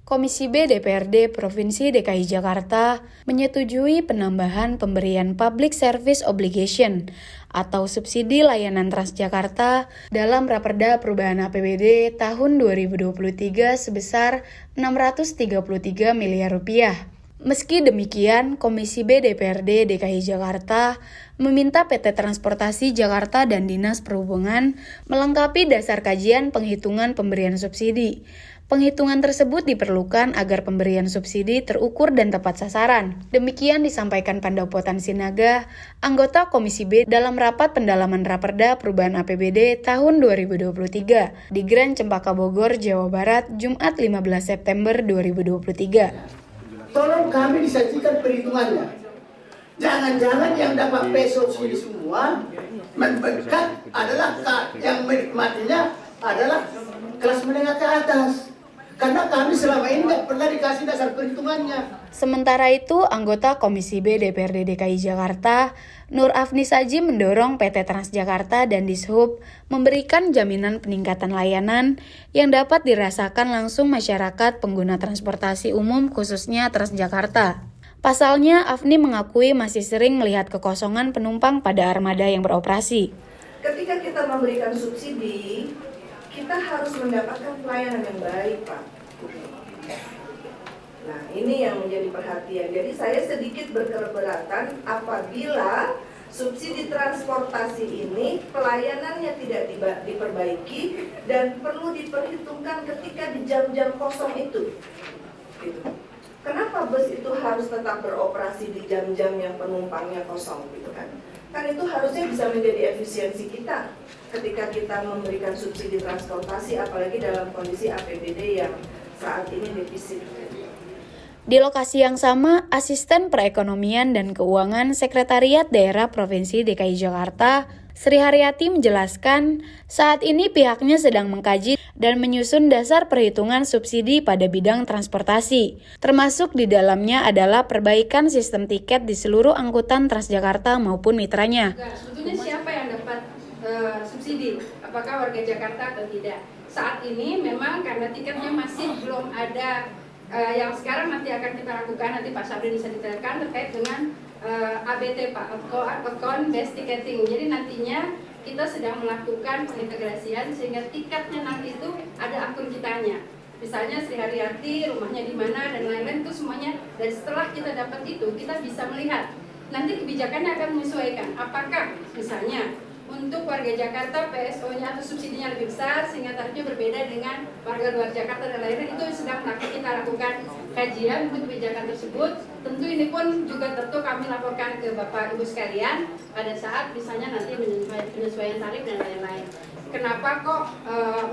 Komisi B DPRD Provinsi DKI Jakarta menyetujui penambahan pemberian Public Service Obligation atau subsidi layanan Transjakarta dalam Raperda Perubahan APBD tahun 2023 sebesar Rp633 miliar. Meski demikian, Komisi B DPRD DKI Jakarta meminta PT Transportasi Jakarta dan Dinas Perhubungan melengkapi dasar kajian penghitungan pemberian subsidi. Penghitungan tersebut diperlukan agar pemberian subsidi terukur dan tepat sasaran. Demikian disampaikan Pandopo Tansinaga, anggota Komisi B dalam rapat pendalaman Raperda Perubahan APBD tahun 2023 di Grand Cempaka Bogor, Jawa Barat, Jumat 15 September 2023. Tolong kami disajikan perhitungannya. Jangan-jangan yang dapat peso ini semua mendekat adalah yang menikmatinya adalah kelas menengah ke atas. Karena kami selama ini tidak pernah dikasih dasar perhitungannya. Sementara itu, anggota Komisi B DPRD DKI Jakarta, Nur Afni Saji mendorong PT Transjakarta dan Dishub memberikan jaminan peningkatan layanan yang dapat dirasakan langsung masyarakat pengguna transportasi umum khususnya Transjakarta. Pasalnya, Afni mengakui masih sering melihat kekosongan penumpang pada armada yang beroperasi. Ketika kita memberikan subsidi, kita harus mendapatkan pelayanan yang baik, Pak. Nah, ini yang menjadi perhatian. Jadi saya sedikit berkeberatan apabila subsidi transportasi ini pelayanannya tidak diperbaiki dan perlu diperhitungkan ketika di jam-jam kosong itu. Gitu. Kenapa bus itu harus tetap beroperasi di jam-jam yang penumpangnya kosong, gitu kan? Kan itu harusnya bisa menjadi efisiensi kita ketika kita memberikan subsidi transportasi, apalagi dalam kondisi APBD yang saat ini defisit. Di lokasi yang sama, Asisten Perekonomian dan Keuangan Sekretariat Daerah Provinsi DKI Jakarta, Sri Haryati menjelaskan, saat ini pihaknya sedang mengkaji dan menyusun dasar perhitungan subsidi pada bidang transportasi. Termasuk di dalamnya adalah perbaikan sistem tiket di seluruh angkutan Transjakarta maupun mitranya. Sebetulnya siapa yang dapat subsidi? Apakah warga Jakarta atau tidak? Saat ini memang karena tiketnya masih belum ada yang sekarang nanti akan kita lakukan, nanti Pak Sabri bisa diterangkan terkait dengan ABT Pak, Account Based Ticketing. Jadi nantinya kita sedang melakukan pengintegrasian sehingga tiketnya nanti itu ada akun kitanya. Misalnya Sri Haryati, rumahnya di mana dan lain-lain itu semuanya. Dan setelah kita dapat itu, kita bisa melihat nanti kebijakannya akan menyesuaikan. Apakah misalnya untuk warga Jakarta PSO-nya atau subsidinya lebih besar sehingga tarifnya berbeda dengan warga luar Jakarta dan lain-lain, itu sedang kita lakukan kajian untuk kebijakan tersebut. Tentu ini pun juga tentu kami laporkan ke Bapak Ibu sekalian pada saat misalnya nanti penyesuaian tarif dan lain-lain. Kenapa kok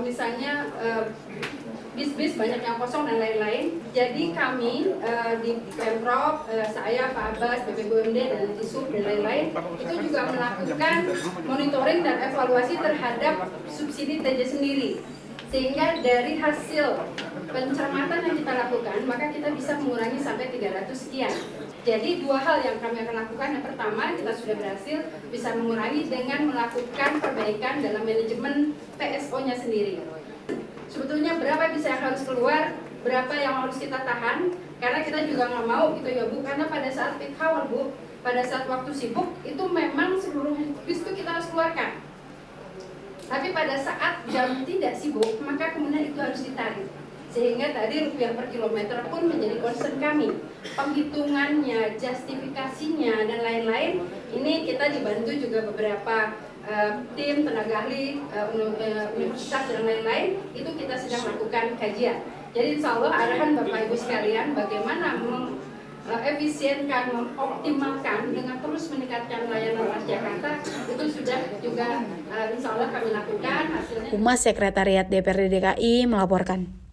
misalnya bis-bis banyak yang kosong dan lain-lain. Jadi kami di Pemprov, saya, Pak Abbas, BPBUMD dan Dishub dan lain-lain itu juga melakukan monitoring dan evaluasi terhadap subsidi TJ sendiri. Sehingga dari hasil pencermatan yang kita lakukan, maka kita bisa mengurangi sampai 300 sekian. Jadi dua hal yang kami akan lakukan. Yang pertama, kita sudah berhasil bisa mengurangi dengan melakukan perbaikan dalam manajemen PSO-nya sendiri. Sebetulnya berapa bisa yang harus keluar, berapa yang harus kita tahan, karena kita juga nggak mau gitu ya Bu, karena pada saat peak hour Bu, pada saat waktu sibuk, itu memang seluruh bis itu kita harus keluarkan. Tapi pada saat jam tidak sibuk, maka kemudian itu harus ditarik. Sehingga tadi rupiah per kilometer pun menjadi concern kami. Penghitungannya, justifikasinya, dan lain-lain, ini kita dibantu juga beberapa tim tenaga ahli, universitas dan lain-lain, itu kita sedang melakukan kajian. Jadi insya Allah arahan Bapak Ibu sekalian bagaimana efisienkan, mengoptimalkan dengan terus meningkatkan layanan Transjakarta itu sudah juga insya Allah kami lakukan hasilnya. Humas Sekretariat DPRD DKI melaporkan.